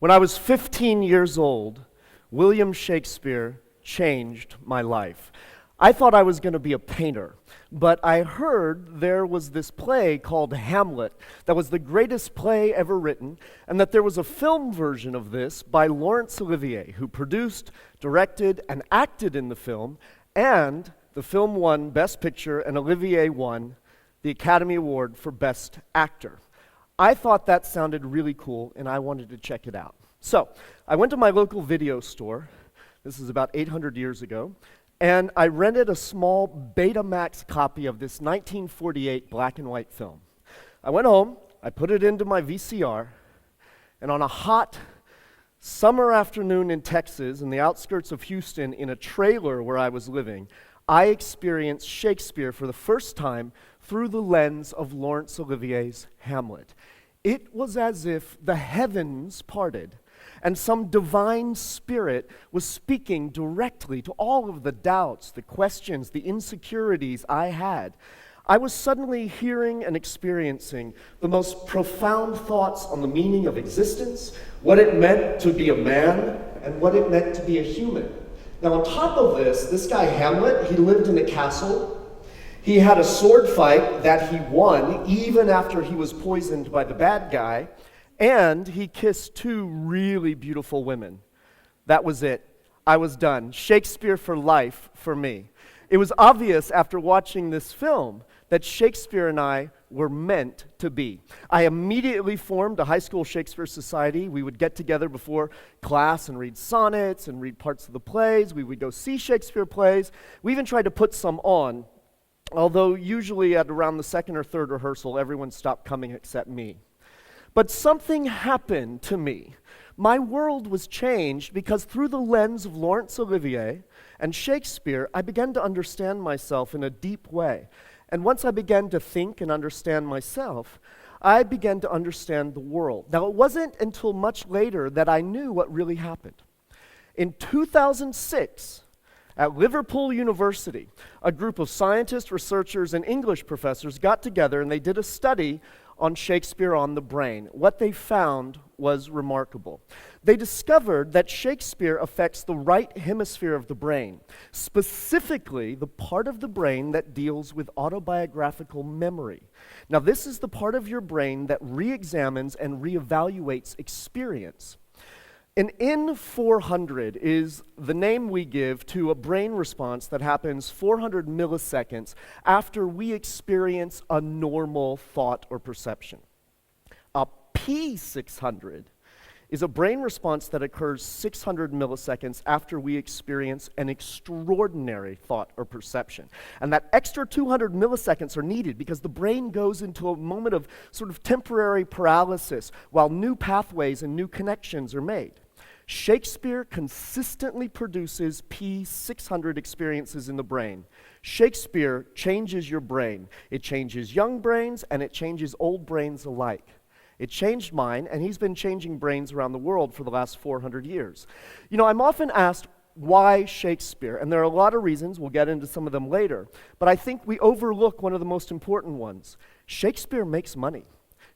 When I was 15 years old, William Shakespeare changed my life. I thought I was going to be a painter, but I heard there was this play called Hamlet that was the greatest play ever written, and that there was a film version of this by Laurence Olivier, who produced, directed, and acted in the film, and the film won Best Picture, and Olivier won the Academy Award for Best Actor. I thought that sounded really cool, and I wanted to check it out. So, I went to my local video store, this is about 800 years ago, and I rented a small Betamax copy of this 1948 black and white film. I went home, I put it into my VCR, and on a hot summer afternoon in Texas, in the outskirts of Houston, in a trailer where I was living, I experienced Shakespeare for the first time through the lens of Laurence Olivier's Hamlet. It was as if the heavens parted, and some divine spirit was speaking directly to all of the doubts, the questions, the insecurities I had. I was suddenly hearing and experiencing the most profound thoughts on the meaning of existence, what it meant to be a man, and what it meant to be a human. Now, on top of this guy Hamlet, he lived in a castle. He had a sword fight that he won even after he was poisoned by the bad guy. And he kissed two really beautiful women. That was it. I was done. Shakespeare for life for me. It was obvious after watching this film that Shakespeare and I were meant to be. I immediately formed a high school Shakespeare society. We would get together before class and read sonnets and read parts of the plays. We would go see Shakespeare plays. We even tried to put some on, although usually at around the second or third rehearsal, everyone stopped coming except me. But something happened to me. My world was changed because through the lens of Laurence Olivier and Shakespeare, I began to understand myself in a deep way. And once I began to think and understand myself, I began to understand the world. Now, it wasn't until much later that I knew what really happened. In 2006, at Liverpool University, a group of scientists, researchers, and English professors got together and they did a study on Shakespeare on the brain. What they found was remarkable. They discovered that Shakespeare affects the right hemisphere of the brain, specifically the part of the brain that deals with autobiographical memory. Now, this is the part of your brain that re-examines and re-evaluates experience. An N400 is the name we give to a brain response that happens 400 milliseconds after we experience a normal thought or perception. A P600 is a brain response that occurs 600 milliseconds after we experience an extraordinary thought or perception. And that extra 200 milliseconds are needed because the brain goes into a moment of sort of temporary paralysis while new pathways and new connections are made. Shakespeare consistently produces P600 experiences in the brain. Shakespeare changes your brain. It changes young brains and it changes old brains alike. It changed mine, and he's been changing brains around the world for the last 400 years. You know, I'm often asked, why Shakespeare? And there are a lot of reasons, we'll get into some of them later, but I think we overlook one of the most important ones. Shakespeare makes money.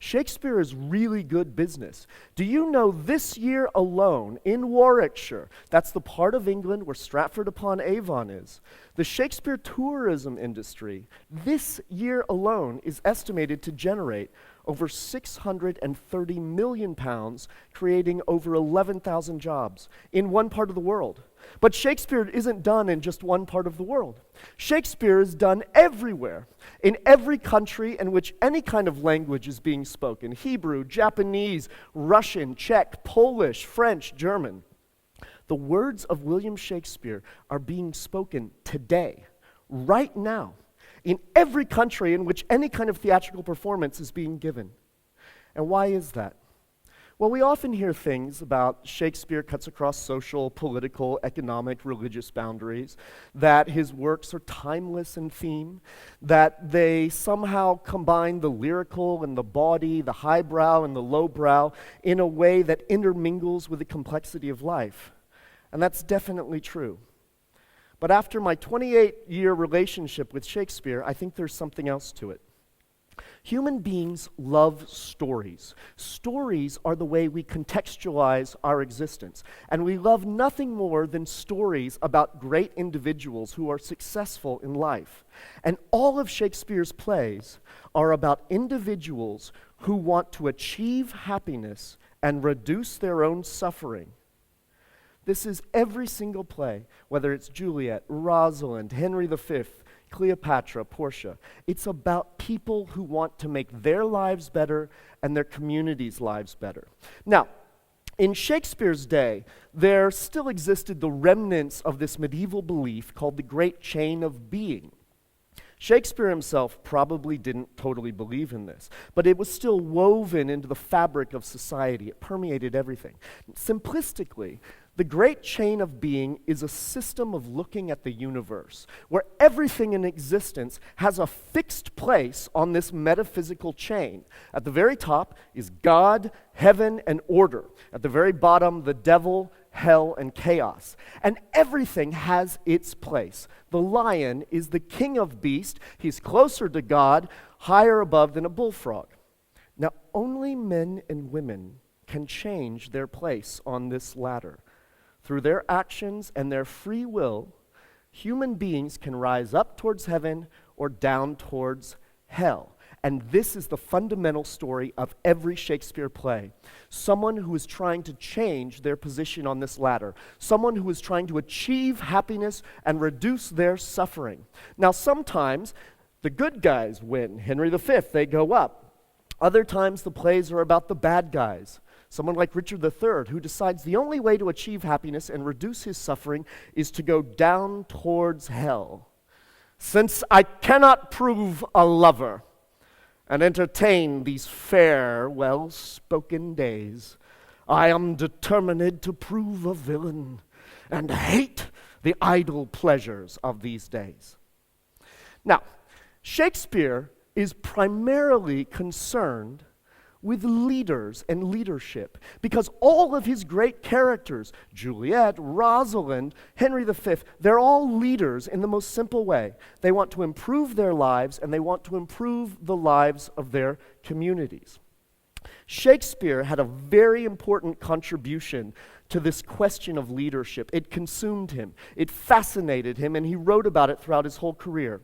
Shakespeare is really good business. Do you know this year alone in Warwickshire, that's the part of England where Stratford-upon-Avon is, the Shakespeare tourism industry this year alone is estimated to generate over £630 million, creating over 11,000 jobs in one part of the world. But Shakespeare isn't done in just one part of the world. Shakespeare is done everywhere, in every country in which any kind of language is being spoken: Hebrew, Japanese, Russian, Czech, Polish, French, German. The words of William Shakespeare are being spoken today, right now, in every country in which any kind of theatrical performance is being given. And why is that? Well, we often hear things about Shakespeare cuts across social, political, economic, religious boundaries, that his works are timeless in theme, that they somehow combine the lyrical and the bawdy, the highbrow and the lowbrow in a way that intermingles with the complexity of life. And that's definitely true. But after my 28-year relationship with Shakespeare, I think there's something else to it. Human beings love stories. Stories are the way we contextualize our existence. And we love nothing more than stories about great individuals who are successful in life. And all of Shakespeare's plays are about individuals who want to achieve happiness and reduce their own suffering. This is every single play, whether it's Juliet, Rosalind, Henry V, Cleopatra, Portia. It's about people who want to make their lives better and their communities' lives better. Now, in Shakespeare's day, there still existed the remnants of this medieval belief called the great chain of being. Shakespeare himself probably didn't totally believe in this, but it was still woven into the fabric of society. It permeated everything. Simplistically, the great chain of being is a system of looking at the universe, where everything in existence has a fixed place on this metaphysical chain. At the very top is God, heaven, and order. At the very bottom, the devil, hell, and chaos. And everything has its place. The lion is the king of beasts. He's closer to God, higher above than a bullfrog. Now, only men and women can change their place on this ladder. Through their actions and their free will, human beings can rise up towards heaven or down towards hell. And this is the fundamental story of every Shakespeare play. Someone who is trying to change their position on this ladder. Someone who is trying to achieve happiness and reduce their suffering. Now, sometimes the good guys win. Henry V, they go up. Other times the plays are about the bad guys. Someone like Richard III, who decides the only way to achieve happiness and reduce his suffering is to go down towards hell. Since I cannot prove a lover and entertain these fair, well-spoken days, I am determined to prove a villain and hate the idle pleasures of these days. Now, Shakespeare is primarily concerned with leaders and leadership, because all of his great characters, Juliet, Rosalind, Henry V, they're all leaders in the most simple way. They want to improve their lives, and they want to improve the lives of their communities. Shakespeare had a very important contribution to this question of leadership. It consumed him, it fascinated him, and he wrote about it throughout his whole career.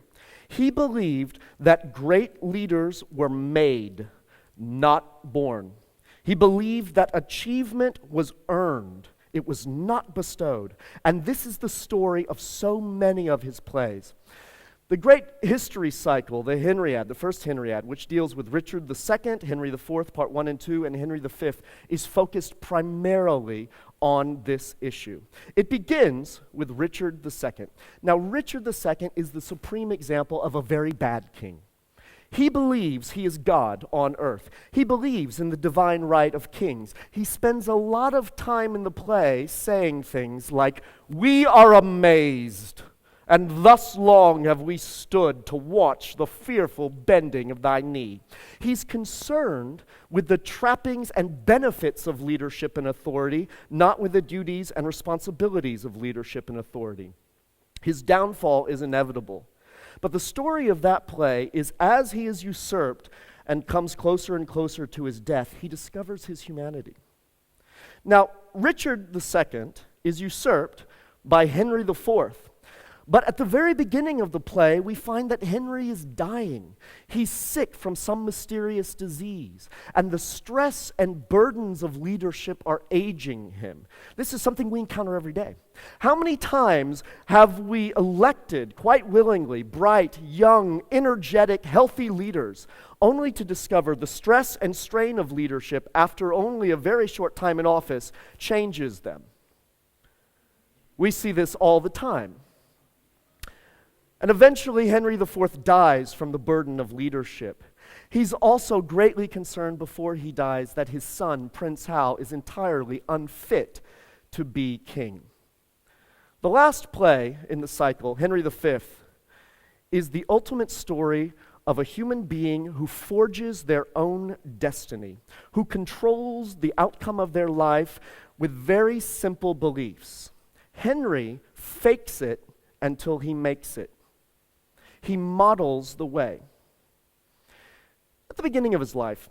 He believed that great leaders were made, not born. He believed that achievement was earned. It was not bestowed. And this is the story of so many of his plays. The great history cycle, the Henriad, the first Henriad, which deals with Richard II, Henry IV, Part 1 and 2, and Henry V, is focused primarily on this issue. It begins with Richard II. Now, Richard II is the supreme example of a very bad king. He believes he is God on earth. He believes in the divine right of kings. He spends a lot of time in the play saying things like, "We are amazed, and thus long have we stood to watch the fearful bending of thy knee." He's concerned with the trappings and benefits of leadership and authority, not with the duties and responsibilities of leadership and authority. His downfall is inevitable. But the story of that play is, as he is usurped and comes closer and closer to his death, he discovers his humanity. Now, Richard II is usurped by Henry IV. But at the very beginning of the play, we find that Henry is dying. He's sick from some mysterious disease, and the stress and burdens of leadership are aging him. This is something we encounter every day. How many times have we elected, quite willingly, bright, young, energetic, healthy leaders, only to discover the stress and strain of leadership after only a very short time in office changes them? We see this all the time. And eventually, Henry IV dies from the burden of leadership. He's also greatly concerned before he dies that his son, Prince Hal, is entirely unfit to be king. The last play in the cycle, Henry V, is the ultimate story of a human being who forges their own destiny, who controls the outcome of their life with very simple beliefs. Henry fakes it until he makes it. He models the way. At the beginning of his life,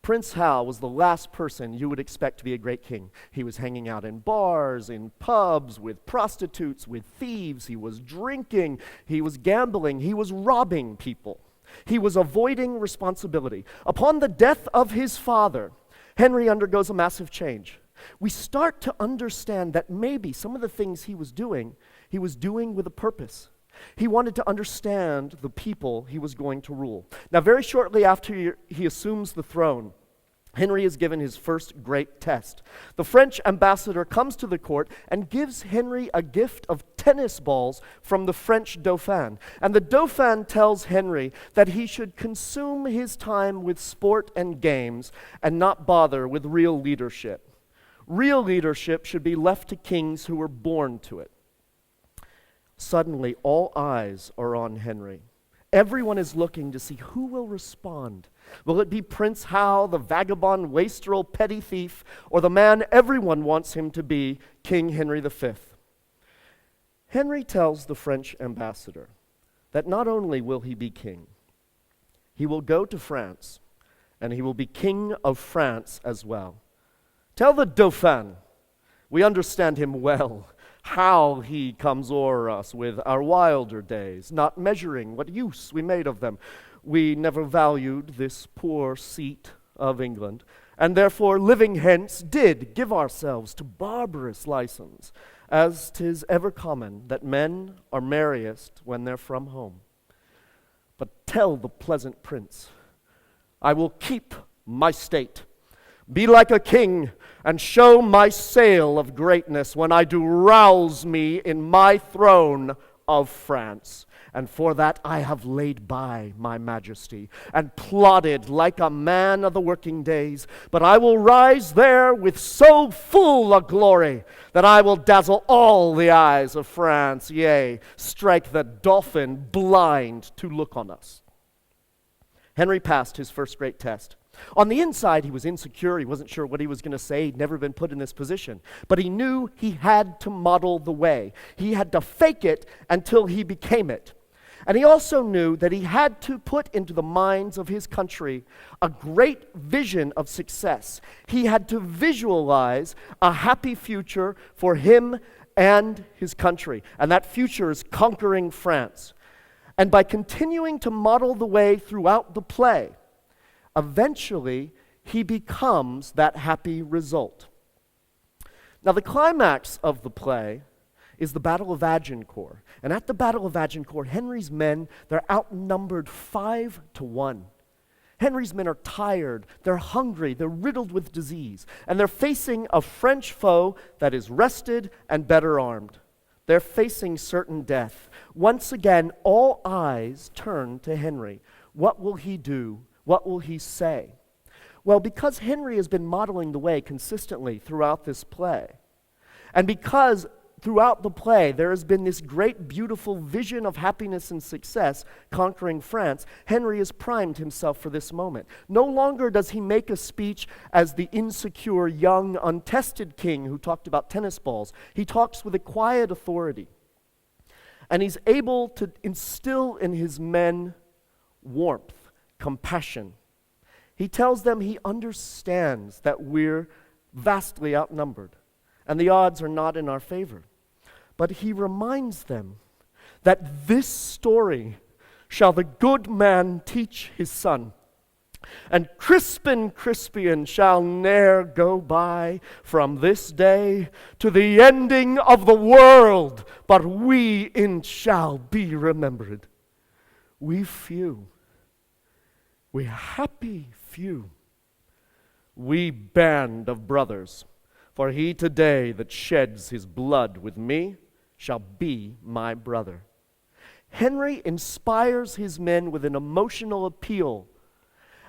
Prince Hal was the last person you would expect to be a great king. He was hanging out in bars, in pubs, with prostitutes, with thieves. He was drinking, he was gambling, he was robbing people. He was avoiding responsibility. Upon the death of his father, Henry undergoes a massive change. We start to understand that maybe some of the things he was doing with a purpose. He wanted to understand the people he was going to rule. Now, very shortly after he assumes the throne, Henry is given his first great test. The French ambassador comes to the court and gives Henry a gift of tennis balls from the French Dauphin. And the Dauphin tells Henry that he should consume his time with sport and games and not bother with real leadership. Real leadership should be left to kings who were born to it. Suddenly, all eyes are on Henry. Everyone is looking to see who will respond. Will it be Prince Hal, the vagabond, wastrel, petty thief, or the man everyone wants him to be, King Henry V? Henry tells the French ambassador that not only will he be king, he will go to France, and he will be king of France as well. Tell the Dauphin, we understand him well, how he comes o'er us with our wilder days, not measuring what use we made of them. We never valued this poor seat of England, and therefore living hence did give ourselves to barbarous license, as 'tis ever common that men are merriest when they're from home. But tell the pleasant prince, I will keep my state, be like a king, and show my sail of greatness when I do rouse me in my throne of France. And for that I have laid by my majesty, and plodded like a man of the working days. But I will rise there with so full a glory, that I will dazzle all the eyes of France, yea, strike the Dauphin blind to look on us. Henry passed his first great test. On the inside, he was insecure. He wasn't sure what he was going to say. He'd never been put in this position. But he knew he had to model the way. He had to fake it until he became it. And he also knew that he had to put into the minds of his country a great vision of success. He had to visualize a happy future for him and his country. And that future is conquering France. And by continuing to model the way throughout the play, eventually, he becomes that happy result. Now, the climax of the play is the Battle of Agincourt. And at the Battle of Agincourt, Henry's men, they're outnumbered 5-1. Henry's men are tired, they're hungry, they're riddled with disease, and they're facing a French foe that is rested and better armed. They're facing certain death. Once again, all eyes turn to Henry. What will he do? What will he say? Well, because Henry has been modeling the way consistently throughout this play, and because throughout the play there has been this great, beautiful vision of happiness and success conquering France, Henry has primed himself for this moment. No longer does he make a speech as the insecure, young, untested king who talked about tennis balls. He talks with a quiet authority, and he's able to instill in his men warmth, compassion. He tells them he understands that we're vastly outnumbered and the odds are not in our favor. But he reminds them that this story shall the good man teach his son, and Crispin Crispian shall ne'er go by from this day to the ending of the world, but we in shall be remembered. We few, we happy few, we band of brothers, for he today that sheds his blood with me shall be my brother. Henry inspires his men with an emotional appeal,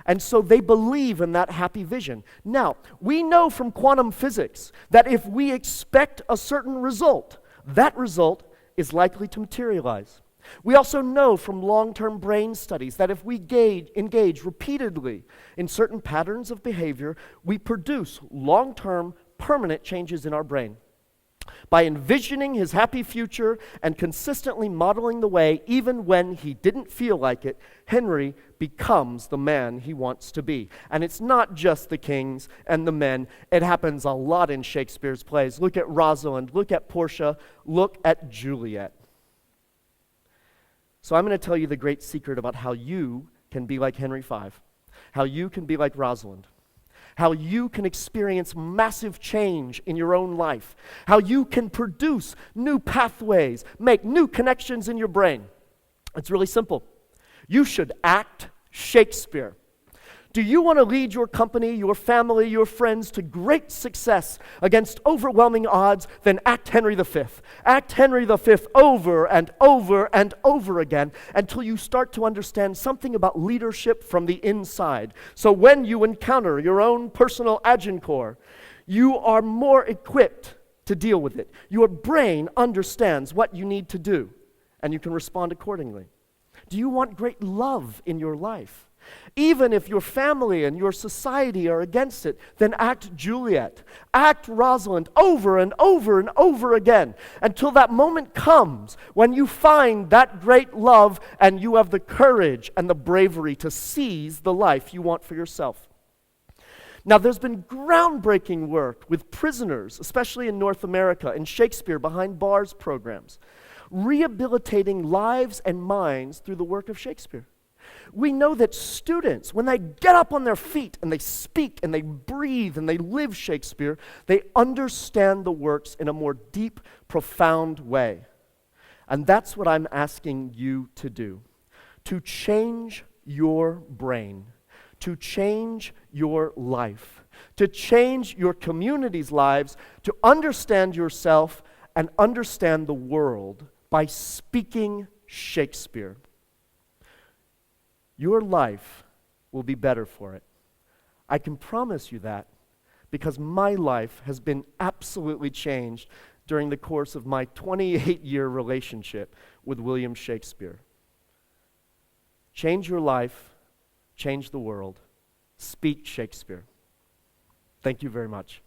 and so they believe in that happy vision. Now, we know from quantum physics that if we expect a certain result, that result is likely to materialize. We also know from long-term brain studies that if we engage repeatedly in certain patterns of behavior, we produce long-term permanent changes in our brain. By envisioning his happy future and consistently modeling the way, even when he didn't feel like it, Henry becomes the man he wants to be. And it's not just the kings and the men. It happens a lot in Shakespeare's plays. Look at Rosalind, look at Portia, look at Juliet. So I'm going to tell you the great secret about how you can be like Henry V, how you can be like Rosalind, how you can experience massive change in your own life, how you can produce new pathways, make new connections in your brain. It's really simple. You should act Shakespeare. Do you want to lead your company, your family, your friends to great success against overwhelming odds? Then act Henry V. Act Henry V over and over and over again until you start to understand something about leadership from the inside. So when you encounter your own personal agincourt, you are more equipped to deal with it. Your brain understands what you need to do, and you can respond accordingly. Do you want great love in your life? Even if your family and your society are against it, then act Juliet, act Rosalind over and over and over again until that moment comes when you find that great love and you have the courage and the bravery to seize the life you want for yourself. Now, there's been groundbreaking work with prisoners, especially in North America, in Shakespeare behind bars programs, rehabilitating lives and minds through the work of Shakespeare. We know that students, when they get up on their feet and they speak and they breathe and they live Shakespeare, they understand the works in a more deep, profound way. And that's what I'm asking you to do, to change your brain, to change your life, to change your community's lives, to understand yourself and understand the world by speaking Shakespeare. Your life will be better for it. I can promise you that because my life has been absolutely changed during the course of my 28-year relationship with William Shakespeare. Change your life, change the world. Speak Shakespeare. Thank you very much.